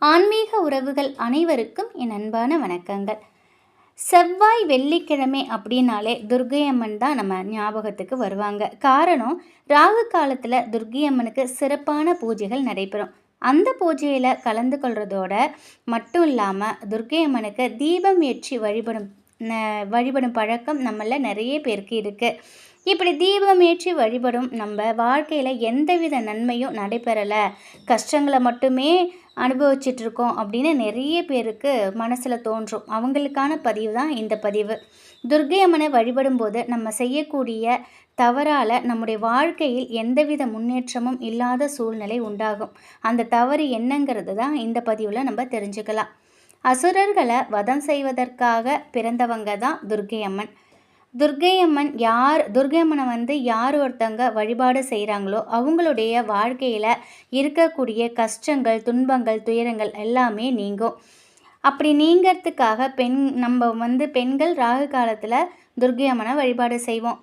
ஆன்மீக உறவுகள் அனைவருக்கும் என் அன்பான வணக்கங்கள். செவ்வாய் வெள்ளிக்கிழமை அப்படின்னாலே துர்க்கை அம்மன் தான் நம்ம ஞாபகத்துக்கு வருவாங்க. காரணம், ராகு காலத்தில் துர்க்கை அம்மனுக்கு சிறப்பான பூஜைகள் நடைபெறும். அந்த பூஜையில் கலந்து கொள்றதோட மட்டும் இல்லாமல் துர்க்கை அம்மனுக்கு தீபம் ஏற்றி வழிபடும் பழக்கம் நம்மள நிறைய பேருக்கு இருக்குது. இப்படி தீபம் ஏற்றி வழிபடும் நம்ம வாழ்க்கையில் எந்தவித நன்மையும் நடைபெறலை, கஷ்டங்களை மட்டுமே அனுபவிச்சிட்ருக்கோம் அப்படின்னு நிறைய பேருக்கு மனசில் தோன்றும். அவங்களுக்கான பதிவு தான் இந்த பதிவு. துர்க்கை அம்மனை வழிபடும்போது நம்ம செய்யக்கூடிய தவறால் நம்முடைய வாழ்க்கையில் எந்தவித முன்னேற்றமும் இல்லாத சூழ்நிலை உண்டாகும். அந்த தவறு என்னங்கிறது தான் இந்த பதிவில் நம்ம தெரிஞ்சுக்கலாம். அசுரர்களை வதம் செய்வதற்காக பிறந்தவங்க தான் துர்க்கை அம்மன். துர்க்கை அம்மனை யார் ஒருத்தங்க வழிபாடு செய்கிறாங்களோ அவங்களுடைய வாழ்க்கையில் இருக்கக்கூடிய கஷ்டங்கள், துன்பங்கள், துயரங்கள் எல்லாமே நீங்கும். அப்படி நீங்கிறதுக்காக பெண்கள் ராகு காலத்தில் துர்க்கை அம்மனை வழிபாடு செய்வோம்.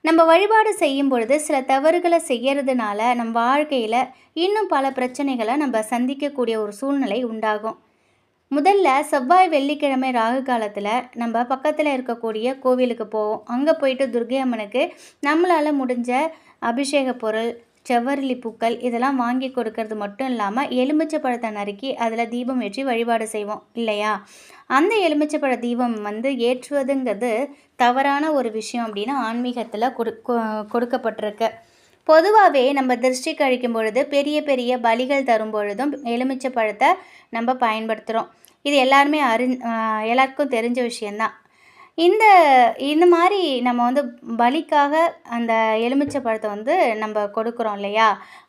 நம்ம வழிபாடு செய்யும் பொழுது சில தவறுகளை செய்யறதுனால நம்ம வாழ்க்கையில் இன்னும் பல பிரச்சனைகளை நம்ம சந்திக்கக்கூடிய ஒரு சூழ்நிலை உண்டாகும். முதல்ல செவ்வாய் வெள்ளிக்கிழமை ராகு காலத்தில் நம்ம பக்கத்தில் இருக்கக்கூடிய கோவிலுக்கு போவோம். அங்கே போயிட்டு துர்க்கை அம்மனுக்கு நம்மளால் முடிஞ்ச அபிஷேக பொருள், செவ்வரளி பூக்கள் இதெல்லாம் வாங்கி கொடுக்கறது மட்டும் இல்லாமல் எலுமிச்சை பழத்தை நறுக்கி அதில் தீபம் ஏற்றி வழிபாடு செய்வோம் இல்லையா? அந்த எலுமிச்சை பழ தீபம் ஏற்றுவதுங்கிறது தவறான ஒரு விஷயம் அப்படின்னு ஆன்மீகத்தில் கொடுக்கப்பட்டிருக்கு. பொதுவாகவே நம்ம திருஷ்டி கழிக்கும் பொழுது பெரிய பெரிய பலிகள் தரும் பொழுதும் எலுமிச்சை பழத்தை நம்ம பயன்படுத்துகிறோம். இது எல்லாருக்கும் தெரிஞ்ச விஷயந்தான். இந்த மாதிரி நம்ம பலிக்காக அந்த எலுமிச்சை பழத்தை நம்ம கொடுக்குறோம் இல்லையா?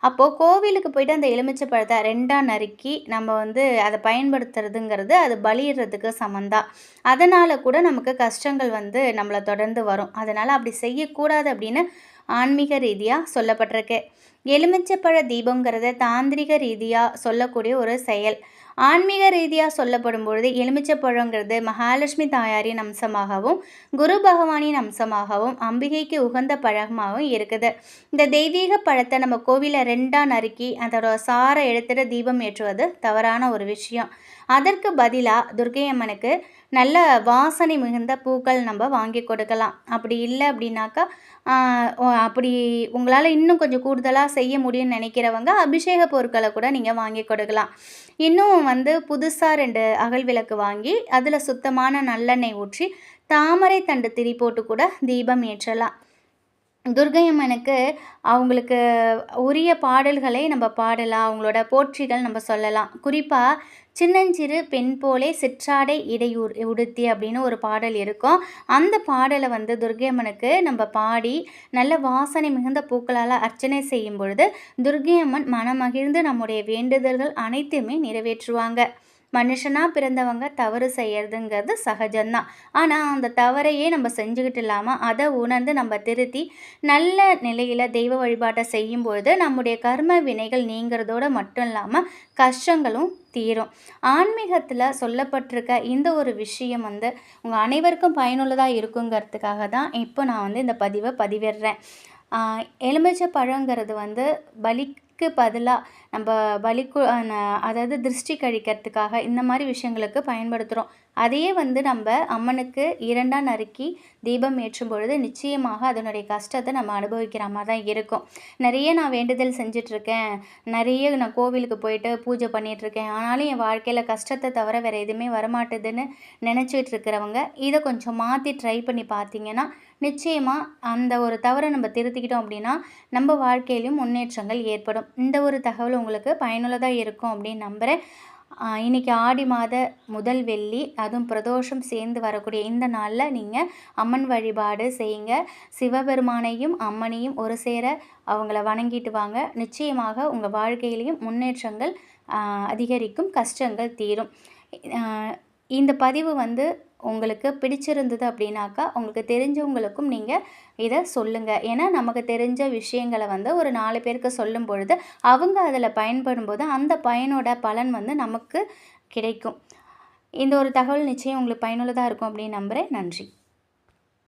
அப்போது கோவிலுக்கு போயிட்டு அந்த எலுமிச்சை பழத்தை ரெண்டாக நறுக்கி நம்ம அதை பயன்படுத்துறதுங்கிறது அது பலியிடுறதுக்கு சமந்தான். அதனால் கூட நமக்கு கஷ்டங்கள் நம்மளை தொடர்ந்து வரும். அதனால் அப்படி செய்யக்கூடாது அப்படின்னு ஆன்மீக ரீதியாக சொல்லப்பட்டிருக்கு. எலுமிச்சப்பழ தீபங்கிறத தாந்திரிக ரீதியாக சொல்லக்கூடிய ஒரு செயல். ஆன்மீக ரீதியாக சொல்லப்படும் பொழுது எலுமிச்சப்பழங்கிறது மகாலட்சுமி தாயாரின் அம்சமாகவும் குரு பகவானின் அம்சமாகவும் அம்பிகைக்கு உகந்த பழமாகவும் இருக்குது. இந்த தெய்வீக பழத்தை நம்ம கோவிலில் ரெண்டாக நறுக்கி அதோட சாரை எடுத்துகிட்டு தீபம் ஏற்றுவது தவறான ஒரு விஷயம். அதற்கு பதிலாக துர்க்கை அம்மனுக்கு நல்ல வாசனை மிகுந்த பூக்கள் நம்ம வாங்கி கொடுக்கலாம். அப்படி இல்லை அப்படின்னாக்கா அப்படி உங்களால் இன்னும் கொஞ்சம் கூடுதலாக செய்ய முடியும்னு நினைக்கிறவங்க அபிஷேக பொருட்களை கூட நீங்கள் வாங்கி கொடுக்கலாம். இன்னும் புதுசாக 2 அகல் விளக்கு வாங்கி அதில் சுத்தமான நல்லெண்ணெய் ஊற்றி தாமரை தண்டு திரி போட்டு கூட தீபம் ஏற்றலாம். துர்க்கை அம்மனுக்கு அவங்களுக்கு உரிய பாடல்களை நம்ம பாடலாம். அவங்களோட போற்றிகள் நம்ம சொல்லலாம். குறிப்பாக சின்னஞ்சிறு பெண் போலே சிற்றாடை இடையூர் உடுத்தி அப்படின்னு ஒரு பாடல் இருக்கும். அந்த பாடலை துர்க்கை அம்மனுக்கு நம்ம பாடி நல்ல வாசனை மிகுந்த பூக்களால் அர்ச்சனை செய்யும் பொழுது துர்க்கை அம்மன் மனமகிழ்ந்து நம்முடைய வேண்டுதல்கள் அனைத்துமே நிறைவேற்றுவாங்க. மனுஷனாக பிறந்தவங்க தவறு செய்யறதுங்கிறது சகஜம்தான். ஆனால் அந்த தவறையே நம்ம செஞ்சுக்கிட்டு இல்லாமல் அதை உணர்ந்து நம்ம திருத்தி நல்ல நிலையில் தெய்வ வழிபாட்டை செய்யும் பொழுது நம்முடைய கர்ம வினைகள் நீங்கிறதோடு மட்டும் இல்லாமல் கஷ்டங்களும் தீரும். ஆன்மீகத்தில் சொல்லப்பட்டிருக்க இந்த ஒரு விஷயம் உங்கள் அனைவருக்கும் பயனுள்ளதாக இருக்குங்கிறதுக்காக தான் இப்போ நான் இந்த பதிவை பதிவிடுறேன். எலுமிச்சை பழங்கிறது பலிக்கு பதிலாக நம்ம அதாவது திருஷ்டி கழிக்கிறதுக்காக இந்த மாதிரி விஷயங்களுக்கு பயன்படுத்துகிறோம். அதையே நம்ம அம்மனுக்கு 2ஆக நறுக்கி தீபம் ஏற்றும் பொழுது நிச்சயமாக அதனுடைய கஷ்டத்தை நம்ம அனுபவிக்கிற மாதிரி தான் இருக்கும். நிறைய நான் வேண்டுதல் செஞ்சிட்ருக்கேன், நிறைய நான் கோவிலுக்கு போயிட்டு பூஜை பண்ணிகிட்ருக்கேன், ஆனாலும் என் வாழ்க்கையில் கஷ்டத்தை தவிர வேறு எதுவுமே வரமாட்டுதுன்னு நினச்சிட்டு இருக்கிறவங்க இதை கொஞ்சம் மாற்றி ட்ரை பண்ணி பார்த்தீங்கன்னா நிச்சயமாக அந்த ஒரு தவறை நம்ம திருத்திக்கிட்டோம் அப்படின்னா நம்ம வாழ்க்கையிலும் முன்னேற்றங்கள் ஏற்படும். இந்த ஒரு தகவல் உங்களுக்கு பயனுள்ளதாக இருக்கும் அப்படின்னு நம்புகிறேன். இன்றைக்கி ஆடி மாத முதல் வெள்ளி, அதுவும் பிரதோஷம் சேர்ந்து வரக்கூடிய இந்த நாளில் நீங்கள் அம்மன் வழிபாடு செய்யுங்க. சிவபெருமானையும் அம்மனையும் ஒரு சேர அவங்கள வணங்கிட்டு வாங்க. நிச்சயமாக உங்கள் வாழ்க்கையிலையும் முன்னேற்றங்கள் அதிகரிக்கும், கஷ்டங்கள் தீரும். இந்த பதிவு உங்களுக்கு பிடிச்சிருந்தது அப்படின்னாக்கா உங்களுக்கு தெரிஞ்சவங்களுக்கும் நீங்கள் இதை சொல்லுங்கள். ஏன்னா நமக்கு தெரிஞ்ச விஷயங்களை ஒரு 4 பேருக்கு சொல்லும் பொழுது அவங்க அதில் பயன்படும் போது அந்த பயனோட பலன் நமக்கு கிடைக்கும். இந்த ஒரு தகவல் நிச்சயம் உங்களுக்கு பயனுள்ளதாக இருக்கும் அப்படின்னு நம்புகிறேன். நன்றி.